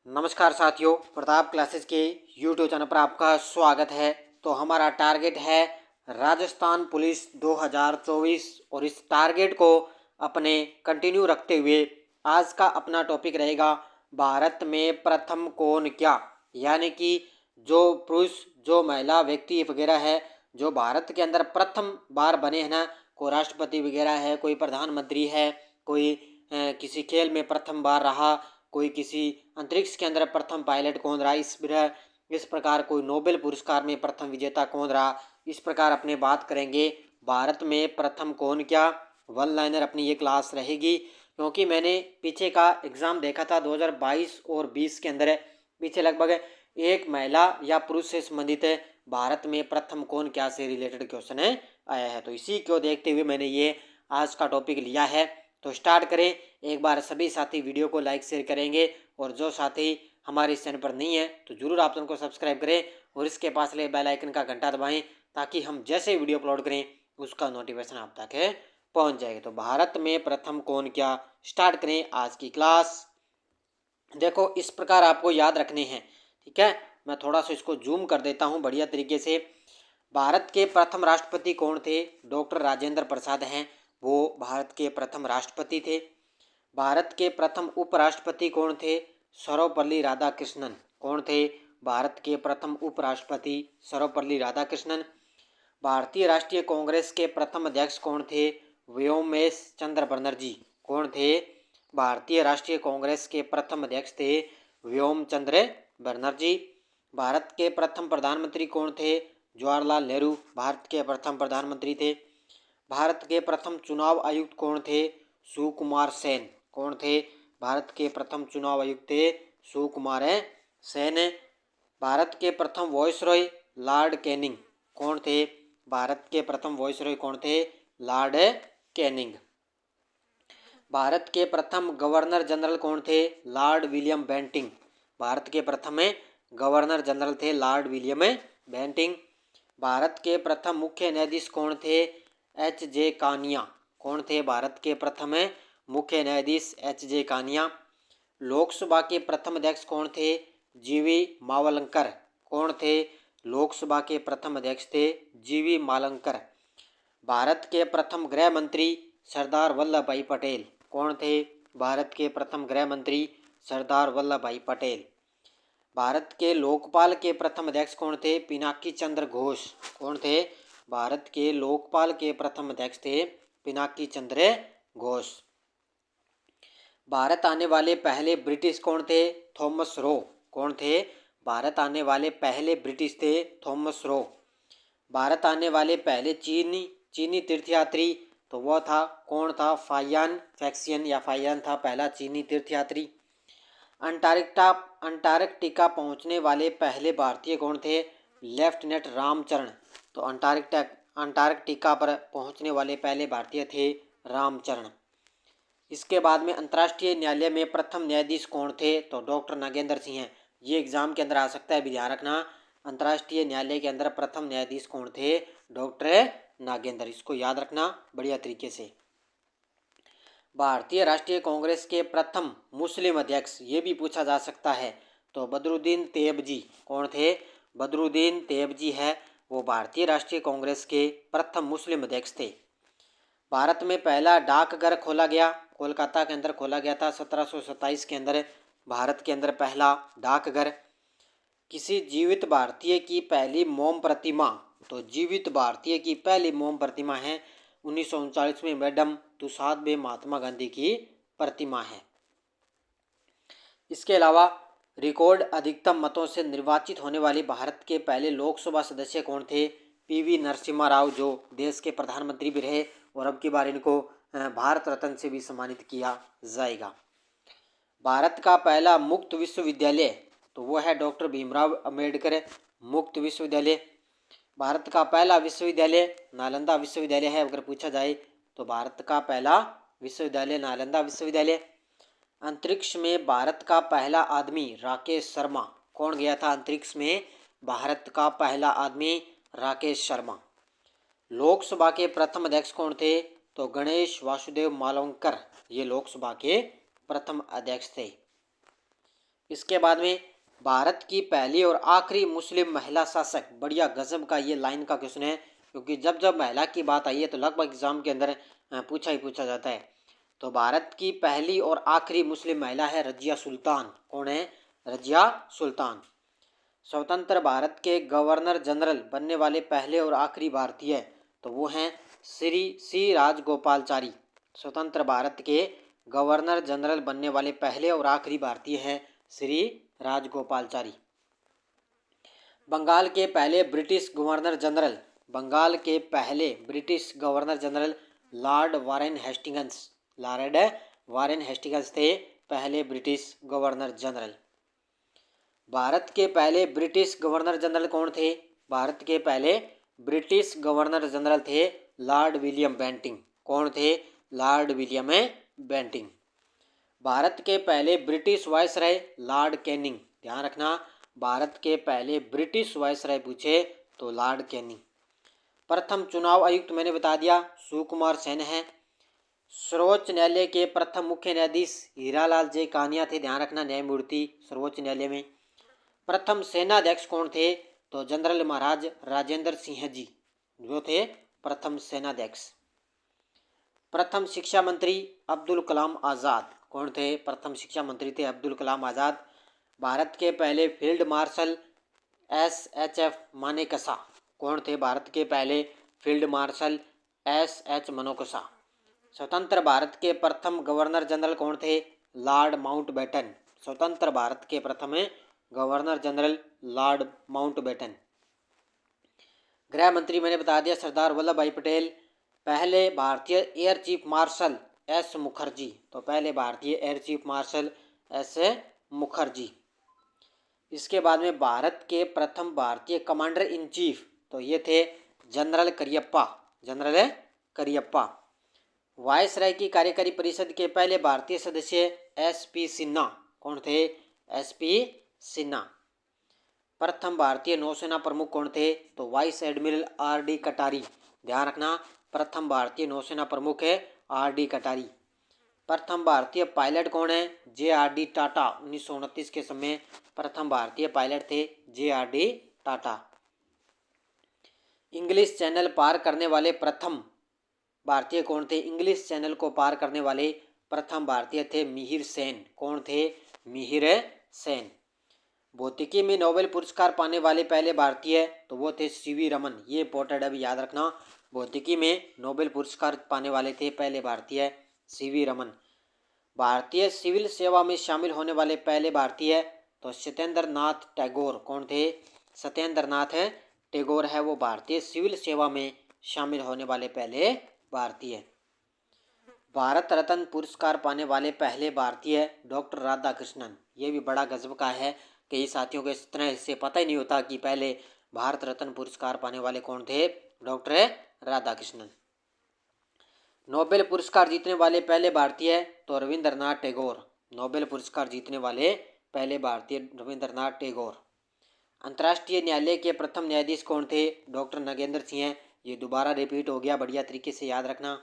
नमस्कार साथियों, प्रताप क्लासेस के यूट्यूब चैनल पर आपका स्वागत है। तो हमारा टारगेट है राजस्थान पुलिस 2024 और इस टारगेट को अपने कंटिन्यू रखते हुए आज का अपना टॉपिक रहेगा भारत में प्रथम कौन क्या। यानी कि जो पुरुष जो महिला व्यक्ति वगैरह है जो भारत के अंदर प्रथम बार बने हैं ना, कोई राष्ट्रपति वगैरह है, कोई प्रधानमंत्री है, कोई किसी खेल में प्रथम बार रहा, कोई किसी अंतरिक्ष के अंदर प्रथम पायलट कौन रहा, इस प्रकार कोई नोबेल पुरस्कार में प्रथम विजेता कौन रहा, इस प्रकार अपने बात करेंगे भारत में प्रथम कौन क्या। वन लाइनर अपनी ये क्लास रहेगी क्योंकि मैंने पीछे का एग्ज़ाम देखा था 2022 और 20 के अंदर पीछे लगभग एक महिला या पुरुष से संबंधित भारत में प्रथम कौन क्या से रिलेटेड क्वेश्चन आया है। तो इसी को देखते हुए मैंने ये आज का टॉपिक लिया है। तो स्टार्ट करें। एक बार सभी साथी वीडियो को लाइक शेयर करेंगे और जो साथी हमारे इस चैनल पर नहीं है तो जरूर आप उनको सब्सक्राइब करें और इसके पास ले बेल आइकन का घंटा दबाएं ताकि हम जैसे वीडियो अपलोड करें उसका नोटिफिकेशन आप तक पहुंच जाएगा। तो भारत में प्रथम कौन क्या, स्टार्ट करें आज की क्लास। देखो इस प्रकार आपको याद रखने हैं, ठीक है। मैं थोड़ा सा इसको जूम कर देता हूँ बढ़िया तरीके से। भारत के प्रथम राष्ट्रपति कौन थे? डॉक्टर राजेंद्र प्रसाद हैं, वो भारत के प्रथम राष्ट्रपति थे। भारत के प्रथम उपराष्ट्रपति कौन थे? सर्वपल्ली राधाकृष्णन। कौन थे भारत के प्रथम उपराष्ट्रपति? सर्वपल्ली राधाकृष्णन। भारतीय राष्ट्रीय कांग्रेस के प्रथम अध्यक्ष कौन थे? व्योमेश चंद्र बनर्जी। कौन थे भारतीय राष्ट्रीय कांग्रेस के प्रथम अध्यक्ष? थे व्योम चंद्र बनर्जी। भारत के प्रथम प्रधानमंत्री कौन थे? जवाहरलाल नेहरू भारत के प्रथम प्रधानमंत्री थे। भारत के प्रथम चुनाव आयुक्त कौन थे? सुकुमार सेन। कौन थे भारत के प्रथम चुनाव आयुक्त? थे सुकुमार सेन। भारत के प्रथम वॉइसरॉय लॉर्ड कैनिंग। कौन थे भारत के प्रथम वॉइसरॉय? कौन थे? Lord Canning. भारत के प्रथम गवर्नर जनरल कौन थे? Lord William Bentinck. भारत के प्रथम गवर्नर जनरल थे लॉर्ड विलियम बेंटिंग। भारत के प्रथम मुख्य न्यायाधीश कौन थे? H J Kania. कौन थे भारत के प्रथम मुख्य न्यायाधीश? H J Kania. लोकसभा के प्रथम अध्यक्ष कौन थे? जीवी मावलंकर। कौन थे लोकसभा के प्रथम अध्यक्ष? थे जीवी मावलंकर। भारत के प्रथम गृह मंत्री सरदार वल्लभ भाई पटेल। कौन थे भारत के प्रथम गृह मंत्री? सरदार वल्लभ भाई पटेल। भारत के लोकपाल के प्रथम अध्यक्ष कौन थे? पिनाकी चंद्र घोष। कौन थे भारत के लोकपाल के प्रथम अध्यक्ष? थे पिनाकी चंद्र घोष। भारत आने वाले पहले ब्रिटिश कौन थे? Thomas Roe. कौन थे भारत आने वाले पहले ब्रिटिश? थे थॉमस रो। भारत आने वाले पहले चीनी तीर्थयात्री तो वह था, कौन था? फाइयान फैक्सियन या फाइयान था पहला चीनी तीर्थयात्री। अंटार्कटिका पहुंचने वाले पहले भारतीय कौन थे? लेफ्टिनेंट रामचरण। तो अंटार्कटिका पर पहुंचने वाले पहले भारतीय थे रामचरण। इसके बाद में अंतर्राष्ट्रीय न्यायालय में प्रथम न्यायाधीश कौन थे? तो डॉक्टर नागेंद्र सिंह हैं। ये एग्जाम के अंदर आ सकता है, भी ध्यान रखना। अंतर्राष्ट्रीय न्यायालय के अंदर प्रथम न्यायाधीश कौन थे? डॉक्टर नागेंद्र। इसको याद रखना बढ़िया तरीके से। भारतीय राष्ट्रीय कांग्रेस के प्रथम मुस्लिम अध्यक्ष, ये भी पूछा जा सकता है, तो बदरुद्दीन तैयबजी। कौन थे? बदरुद्दीन तैयबजी है, वो भारतीय राष्ट्रीय कांग्रेस के प्रथम मुस्लिम अध्यक्ष थे। भारत में पहला डाकघर खोला गया, कोलकाता के अंदर खोला गया था 1727 के अंदर। भारत के अंदर पहला डाकघर। किसी जीवित भारतीय की पहली मोम प्रतिमा, तो जीवित भारतीय की पहली मोम प्रतिमा है 1939 में मैडम तुसाद महात्मा गांधी की प्रतिमा है। इसके अलावा रिकॉर्ड अधिकतम मतों से निर्वाचित होने वाले भारत के पहले लोकसभा सदस्य कौन थे? पीवी नरसिम्हा राव, जो देश के प्रधानमंत्री भी रहे और अब की बार इनको भारत रत्न से भी सम्मानित किया जाएगा। भारत का पहला मुक्त विश्वविद्यालय तो वो है डॉक्टर भीमराव अंबेडकर मुक्त विश्वविद्यालय। भारत का पहला विश्वविद्यालय नालंदा विश्वविद्यालय है, अगर पूछा जाए तो भारत का पहला विश्वविद्यालय नालंदा विश्वविद्यालय। अंतरिक्ष में भारत का पहला आदमी राकेश शर्मा। कौन गया था अंतरिक्ष में? भारत का पहला आदमी राकेश शर्मा। लोकसभा के प्रथम अध्यक्ष कौन थे? तो गणेश वासुदेव मालवंकर, ये लोकसभा के प्रथम अध्यक्ष थे। इसके बाद में भारत की पहली और आखिरी मुस्लिम महिला शासक, बढ़िया गजब का ये लाइन का क्वेश्चन है, क्योंकि जब जब महिला की बात आई है तो लगभग एग्जाम के अंदर पूछा ही पूछा जाता है। तो भारत की पहली और आखिरी मुस्लिम महिला है रजिया सुल्तान। कौन है? रजिया सुल्तान। स्वतंत्र भारत के गवर्नर जनरल बनने वाले पहले और आखिरी भारतीय, तो वो हैं श्री सी राजगोपालचारी। स्वतंत्र भारत के गवर्नर जनरल बनने वाले पहले और आखिरी भारतीय हैं श्री राजगोपालचारी। बंगाल के पहले ब्रिटिश गवर्नर जनरल, बंगाल के पहले British governor general Lord Warren Hastings, Lord Warren Hastings थे पहले ब्रिटिश गवर्नर जनरल। भारत के पहले ब्रिटिश गवर्नर जनरल कौन थे? भारत के पहले ब्रिटिश गवर्नर जनरल थे लॉर्ड विलियम बेंटिंग। कौन थे? Lord William Bentinck. भारत के पहले ब्रिटिश वायसराय लॉर्ड कैनिंग। ध्यान रखना, भारत के पहले ब्रिटिश वायसराय पूछे तो लॉर्ड कैनिंग। प्रथम चुनाव आयुक्त मैंने बता दिया, सुकुमार सेन है। सर्वोच्च न्यायालय के प्रथम मुख्य न्यायाधीश हीरालाल जे कानिया थे। ध्यान रखना, न्यायमूर्ति सर्वोच्च न्यायालय में। प्रथम सेनाध्यक्ष कौन थे? तो जनरल महाराज राजेंद्र सिंह जी जो थे प्रथम सेनाध्यक्ष। प्रथम शिक्षा मंत्री अब्दुल कलाम आज़ाद। कौन थे? प्रथम शिक्षा मंत्री थे अब्दुल कलाम आज़ाद। भारत के पहले फील्ड मार्शल SHF मानेकशा। कौन थे? भारत के पहले फील्ड मार्शल SH मनोकशा। स्वतंत्र भारत के प्रथम गवर्नर जनरल कौन थे? Lord Mountbatten. स्वतंत्र भारत के प्रथम गवर्नर जनरल लॉर्ड माउंटबेटन। गृह मंत्री मैंने बता दिया सरदार वल्लभ भाई पटेल। पहले भारतीय air chief marshal S Mukherjee. तो पहले भारतीय air chief marshal S Mukherjee. इसके बाद में भारत के प्रथम भारतीय कमांडर इन चीफ, तो ये थे general Cariappa. General Cariappa. Viceroy की कार्यकारी परिषद के पहले भारतीय सदस्य SP सिन्हा। कौन थे? SP सिन्हा। प्रथम भारतीय नौसेना प्रमुख कौन थे? तो वाइस एडमिरल RD कटारी। ध्यान रखना, प्रथम भारतीय नौसेना प्रमुख है RD कटारी। प्रथम भारतीय पायलट कौन है? JRD टाटा। 1929 के समय प्रथम भारतीय पायलट थे JRD टाटा। इंग्लिश चैनल पार करने वाले प्रथम भारतीय कौन थे? इंग्लिश चैनल को पार करने वाले प्रथम भारतीय थे मिहिर सेन। कौन थे? मिहिर सेन। भौतिकी में नोबेल पुरस्कार पाने वाले पहले भारतीय, तो वो थे CV रमन। ये इंपॉर्टेंट अभी याद रखना, भौतिकी में नोबेल पुरस्कार पाने वाले थे पहले भारतीय CV रमन। भारतीय सिविल सेवा में शामिल होने वाले पहले भारतीय, तो सत्येंद्र नाथ टैगोर। कौन थे? सत्येंद्र नाथ टैगोर है वो भारतीय सिविल सेवा में शामिल होने वाले पहले भारतीय। भारत रत्न पुरस्कार पाने वाले पहले भारतीय डॉक्टर राधाकृष्णन। ये भी बड़ा गजब का है, कई साथियों को इस तरह से पता ही नहीं होता कि पहले भारत रत्न पुरस्कार पाने वाले कौन थे? डॉक्टर राधाकृष्णन। नोबेल पुरस्कार जीतने वाले पहले भारतीय, तो रविंद्रनाथ टैगोर। नोबेल पुरस्कार जीतने वाले पहले भारतीय रविंद्रनाथ टैगोर। अंतर्राष्ट्रीय न्यायालय के प्रथम न्यायाधीश कौन थे? डॉक्टर नगेंद्र सिंह। ये दोबारा रिपीट हो गया, बढ़िया तरीके से याद रखना।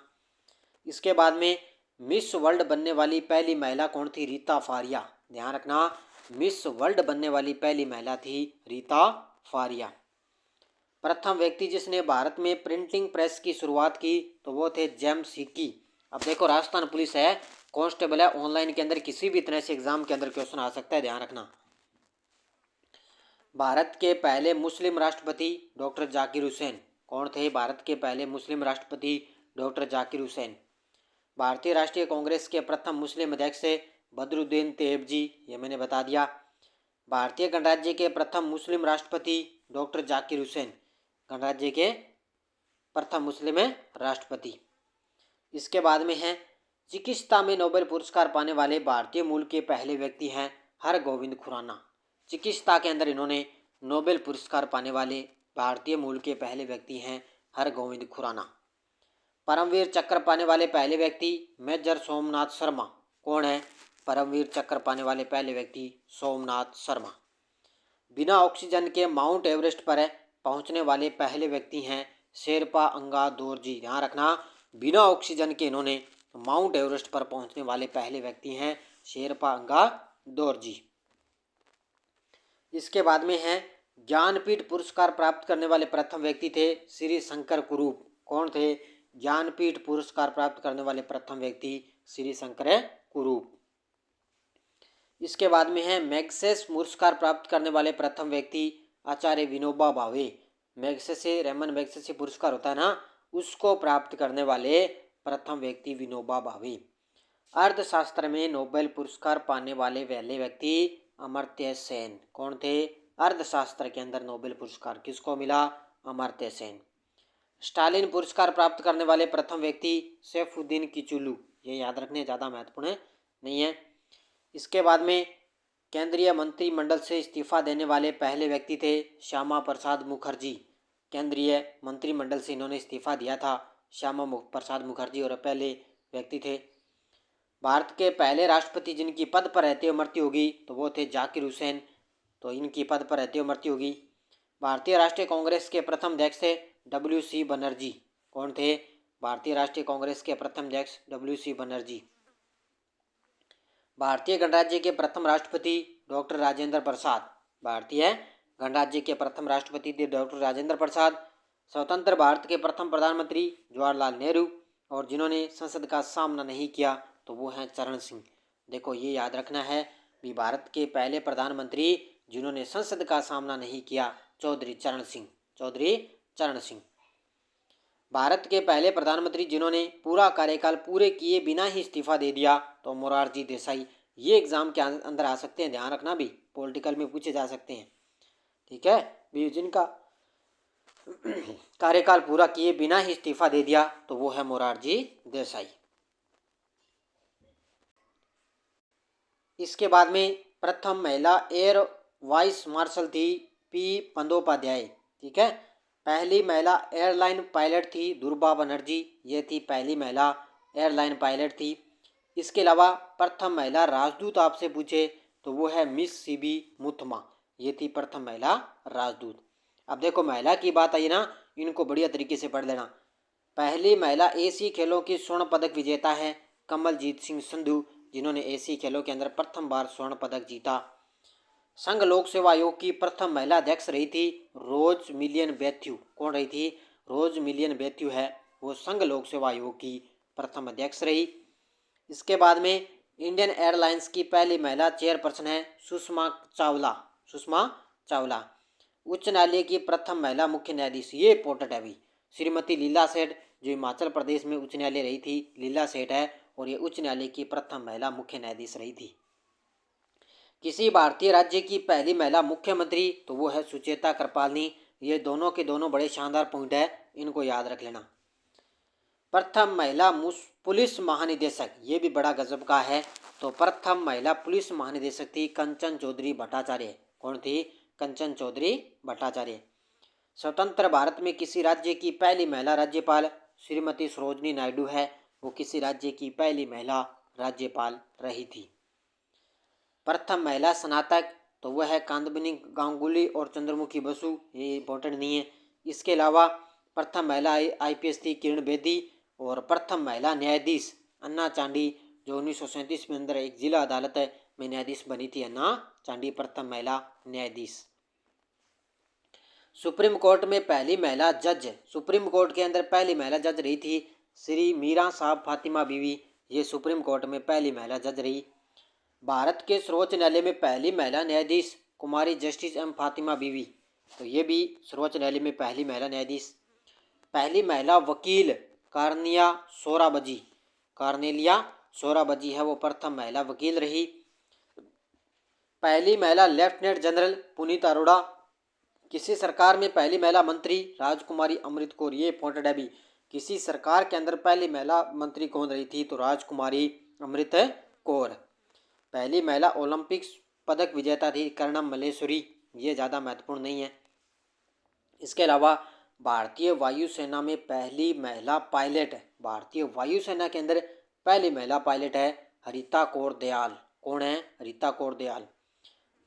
इसके बाद में मिस वर्ल्ड बनने वाली पहली महिला कौन थी? रीता फारिया। ध्यान रखना, मिस वर्ल्ड बनने वाली पहली महिला थी रीता फारिया। प्रथम व्यक्ति जिसने भारत में प्रिंटिंग प्रेस की शुरुआत की, तो वो थे जेम्स हिक्की। अब देखो, राजस्थान पुलिस है, कांस्टेबल है, ऑनलाइन के अंदर किसी भी तरह से एग्जाम के अंदर क्वेश्चन आ सकता है, ध्यान रखना। भारत के पहले मुस्लिम राष्ट्रपति डॉक्टर जाकिर हुसैन। कौन थे? भारत के पहले मुस्लिम राष्ट्रपति डॉक्टर जाकिर हुसैन। भारतीय राष्ट्रीय कांग्रेस के प्रथम मुस्लिम अध्यक्ष बदरुद्दीन तैयब जी। ये मैंने बता दिया। भारतीय गणराज्य के प्रथम मुस्लिम राष्ट्रपति डॉक्टर जाकिर हुसैन। गणराज्य के प्रथम मुस्लिम राष्ट्रपति। इसके बाद में है चिकित्सा में नोबेल पुरस्कार पाने वाले भारतीय मूल के पहले व्यक्ति हैं हरगोविंद खुराना। चिकित्सा के अंदर इन्होंने नोबेल पुरस्कार पाने वाले भारतीय मूल के पहले व्यक्ति हैं हरगोविंद खुराना। परमवीर चक्र पाने वाले पहले व्यक्ति मेजर सोमनाथ शर्मा। कौन है? परमवीर चक्र पाने वाले पहले व्यक्ति सोमनाथ शर्मा। बिना ऑक्सीजन के माउंट एवरेस्ट पर पहुंचने वाले पहले व्यक्ति हैं शेरपा अंगा दोरजी। ध्यान रखना, बिना ऑक्सीजन के इन्होंने माउंट एवरेस्ट पर पहुंचने वाले पहले व्यक्ति हैं शेरपा अंगा दोरजी। इसके बाद में है ज्ञानपीठ पुरस्कार प्राप्त करने वाले प्रथम व्यक्ति थे श्री शंकर कुरूप। कौन थे? ज्ञानपीठ पुरस्कार प्राप्त करने वाले प्रथम व्यक्ति श्री शंकर कुरूप। इसके बाद में है मैग्सेस पुरस्कार प्राप्त करने वाले प्रथम व्यक्ति आचार्य Vinoba Bhave. Magsaysay Ramon Magsaysay पुरस्कार होता है ना, उसको प्राप्त करने वाले प्रथम व्यक्ति विनोबा भावे। अर्थशास्त्र में नोबेल पुरस्कार पाने वाले पहले व्यक्ति अमर्त्य सेन। कौन थे? अर्थशास्त्र के अंदर नोबेल पुरस्कार किसको मिला? अमर्त्य सेन। स्टालिन पुरस्कार प्राप्त करने वाले प्रथम व्यक्ति सैफुद्दीन किचलू। ये याद रखने, ज़्यादा महत्वपूर्ण नहीं है। इसके बाद में केंद्रीय मंत्रिमंडल से इस्तीफा देने वाले पहले व्यक्ति थे श्यामा प्रसाद मुखर्जी। केंद्रीय मंत्रिमंडल से इन्होंने इस्तीफा दिया था, श्यामा प्रसाद मुखर्जी, और पहले व्यक्ति थे। भारत के पहले राष्ट्रपति जिनकी पद पर रहते हुए मृत्यु होगी तो वो थे जाकिर हुसैन, तो इनकी पद पर रहते हुए मृत्यु होगी। भारतीय राष्ट्रीय कांग्रेस के प्रथम अध्यक्ष थे WC बनर्जी। कौन थे? भारतीय राष्ट्रीय कांग्रेस के प्रथम अध्यक्ष WC बनर्जी। भारतीय गणराज्य के प्रथम राष्ट्रपति डॉक्टर राजेंद्र प्रसाद। भारतीय गणराज्य के प्रथम राष्ट्रपति थे डॉक्टर राजेंद्र प्रसाद। स्वतंत्र भारत के प्रथम प्रधानमंत्री जवाहरलाल नेहरू, और जिन्होंने संसद का सामना नहीं किया तो वो हैं चरण सिंह। देखो ये याद रखना है कि भारत के पहले प्रधानमंत्री जिन्होंने संसद का सामना नहीं किया, चौधरी चरण सिंह। चौधरी चरण सिंह। भारत के पहले प्रधानमंत्री जिन्होंने पूरा कार्यकाल पूरे किए बिना ही इस्तीफा दे दिया तो मोरारजी देसाई। ये एग्जाम के अंदर आ सकते हैं, ध्यान रखना भी, पॉलिटिकल में पूछे जा सकते हैं। ठीक है भी, जिनका कार्यकाल पूरा किए बिना ही इस्तीफा दे दिया तो वो है मोरारजी देसाई। इसके बाद में प्रथम महिला एयर वाइस मार्शल थी P बंदोपाध्याय। ठीक है, पहली महिला एयरलाइन पायलट थी दुर्गा बनर्जी। ये थी पहली महिला एयरलाइन पायलट थी। इसके अलावा प्रथम महिला राजदूत आपसे पूछे तो वो है मिस सीबी मुथमा। ये थी प्रथम महिला राजदूत। अब देखो महिला की बात आई ना, इनको बढ़िया तरीके से पढ़ लेना। पहली महिला एशियाई खेलों की स्वर्ण पदक विजेता है कमलजीत सिंह संधू, जिन्होंने एशियाई खेलों के अंदर प्रथम बार स्वर्ण पदक जीता। संघ लोक सेवा आयोग की प्रथम महिला अध्यक्ष रही थी रोज मिलियन बैथ्यू। कौन रही थी? रोज मिलियन बैथ्यू है वो संघ लोक सेवा आयोग की प्रथम अध्यक्ष रही। इसके बाद में इंडियन एयरलाइंस की पहली महिला चेयरपर्सन है सुषमा चावला। सुषमा चावला। उच्च न्यायालय की प्रथम महिला मुख्य न्यायाधीश, ये इंपॉर्टेंट है अभी, श्रीमती लीला सेठ, जो हिमाचल प्रदेश में उच्च न्यायालय रही थी, लीला सेठ है, और ये उच्च न्यायालय की प्रथम महिला मुख्य न्यायाधीश रही थी। किसी भारतीय राज्य की पहली महिला मुख्यमंत्री तो वो है सुचेता कृपालनी। ये दोनों के दोनों बड़े शानदार पॉइंट है, इनको याद रख लेना। प्रथम महिला पुलिस महानिदेशक, ये भी बड़ा गजब का है, तो प्रथम महिला पुलिस महानिदेशक थी कंचन चौधरी भट्टाचार्य। कौन थी? कंचन चौधरी भट्टाचार्य। स्वतंत्र भारत में किसी राज्य की पहली महिला राज्यपाल श्रीमती सरोजनी नायडू है, वो किसी राज्य की पहली महिला राज्यपाल रही थी। प्रथम महिला स्नातक तो वह है कांदबिनी गांगुली और चंद्रमुखी बसु, ये इंपॉर्टेंट नहीं है। इसके अलावा प्रथम महिला IPS थी किरण बेदी, और प्रथम महिला न्यायाधीश अन्ना चांडी, जो 1937 में अंदर एक जिला अदालत में न्यायाधीश बनी थी अन्ना चांडी, प्रथम महिला न्यायाधीश। सुप्रीम कोर्ट में पहली महिला जज, सुप्रीम कोर्ट के अंदर पहली महिला जज रही थी श्री मीरा साहब फातिमा बीवी। ये सुप्रीम कोर्ट में पहली महिला जज रही। भारत के सर्वोच्च न्यायालय में पहली महिला न्यायाधीश कुमारी जस्टिस M फातिमा बीवी, तो ये भी सर्वोच्च न्यायालय में पहली महिला न्यायाधीश। पहली महिला वकील कार्निया सोराबजी, कार्नेलिया सोराबजी है वो प्रथम महिला वकील रही। पहली महिला लेफ्टिनेंट जनरल पुनीत अरोड़ा। किसी सरकार में पहली महिला मंत्री राजकुमारी अमृत कौर, ये इंपॉर्टेंट है भी, किसी सरकार के अंदर पहली महिला मंत्री कौन रही थी तो राजकुमारी अमृत कौर। पहली महिला ओलंपिक्स पदक विजेता थी कर्णम मल्लेश्वरी, ये ज़्यादा महत्वपूर्ण नहीं है। इसके अलावा भारतीय वायुसेना में पहली महिला पायलट, भारतीय वायुसेना के अंदर पहली महिला पायलट है हरिता कौर दयाल। कौन है? हरिता कौर दयाल।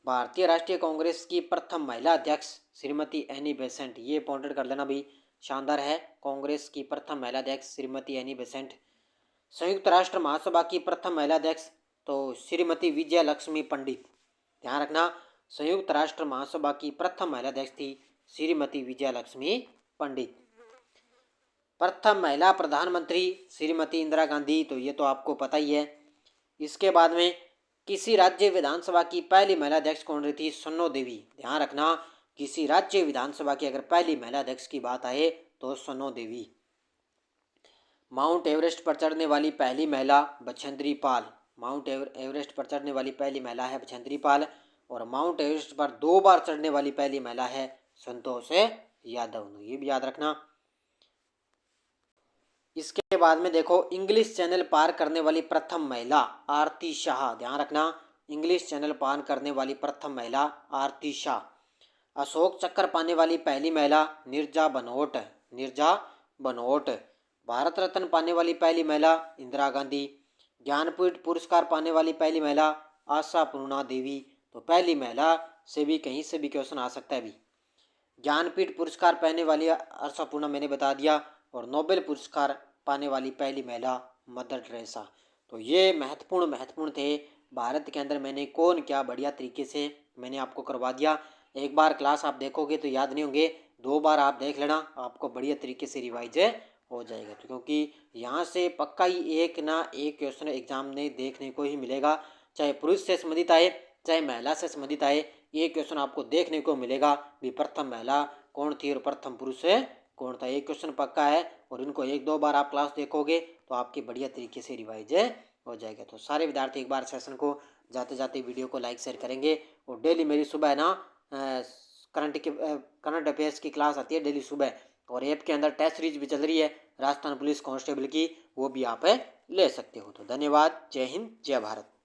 भारतीय राष्ट्रीय कांग्रेस की प्रथम महिला अध्यक्ष श्रीमती एनी बेसेंट, ये इंपॉर्टेंट कर लेना भी, शानदार है। कांग्रेस की प्रथम महिला अध्यक्ष श्रीमती एनी बेसेंट। संयुक्त राष्ट्र महासभा की प्रथम महिला अध्यक्ष तो श्रीमती विजय लक्ष्मी पंडित। ध्यान रखना, संयुक्त राष्ट्र महासभा की प्रथम महिला अध्यक्ष थी श्रीमती विजया लक्ष्मी पंडित। प्रथम महिला प्रधानमंत्री श्रीमती इंदिरा गांधी, तो ये तो आपको पता ही है। इसके बाद में किसी राज्य विधानसभा की पहली महिला अध्यक्ष कौन रही थी? सोनो देवी। ध्यान रखना, किसी राज्य विधानसभा की अगर पहली महिला अध्यक्ष की बात आए तो सोनो देवी। माउंट एवरेस्ट पर चढ़ने वाली पहली महिला बछेंद्री पाल। माउंट एवरेस्ट पर चढ़ने वाली पहली महिला है बछेंद्री पाल। और माउंट एवरेस्ट पर 2 बार चढ़ने वाली पहली महिला है संतोष यादव। ये भी याद रखना। इसके बाद में देखो, इंग्लिश चैनल पार करने वाली प्रथम महिला आरती शाह। ध्यान रखना, इंग्लिश चैनल पार करने वाली प्रथम महिला आरती शाह। अशोक चक्र पाने वाली पहली महिला नीरजा बनोट। नीरजा बनोट। भारत रत्न पाने वाली पहली महिला इंदिरा गांधी। ज्ञानपीठ पुरस्कार पाने वाली पहली महिला आशापूर्णा देवी। तो पहली महिला से भी कहीं से भी क्वेश्चन आ सकता है भी। ज्ञानपीठ पुरस्कार पाने वाली आशापूर्णा मैंने बता दिया। और नोबेल पुरस्कार पाने वाली पहली महिला मदर टेरेसा। तो ये महत्वपूर्ण थे। भारत के अंदर मैंने कौन क्या बढ़िया तरीके से मैंने आपको करवा दिया। एक बार क्लास आप देखोगे तो याद नहीं होंगे, 2 बार आप देख लेना, आपको बढ़िया तरीके से रिवाइज हो जाएगा। तो क्योंकि यहाँ से पक्का ही एक ना एक क्वेश्चन एग्जाम में देखने को ही मिलेगा, चाहे पुरुष से संबंधित आए चाहे महिला से संबंधित आए, ये क्वेश्चन आपको देखने को मिलेगा भी प्रथम महिला कौन थी और प्रथम पुरुष कौन था। एक क्वेश्चन पक्का है और इनको 1-2 बार आप क्लास देखोगे तो आपकी बढ़िया तरीके से रिवाइज हो जाएगा। तो सारे विद्यार्थी एक बार सेशन को जाते जाते वीडियो को लाइक शेयर करेंगे। और डेली मेरी सुबह ना करंट अफेयर्स की क्लास आती है डेली सुबह। और ऐप के अंदर टेस्ट सीरीज भी चल रही है राजस्थान पुलिस कांस्टेबल की, वो भी आप ले सकते हो। तो धन्यवाद। जय हिंद, जय भारत।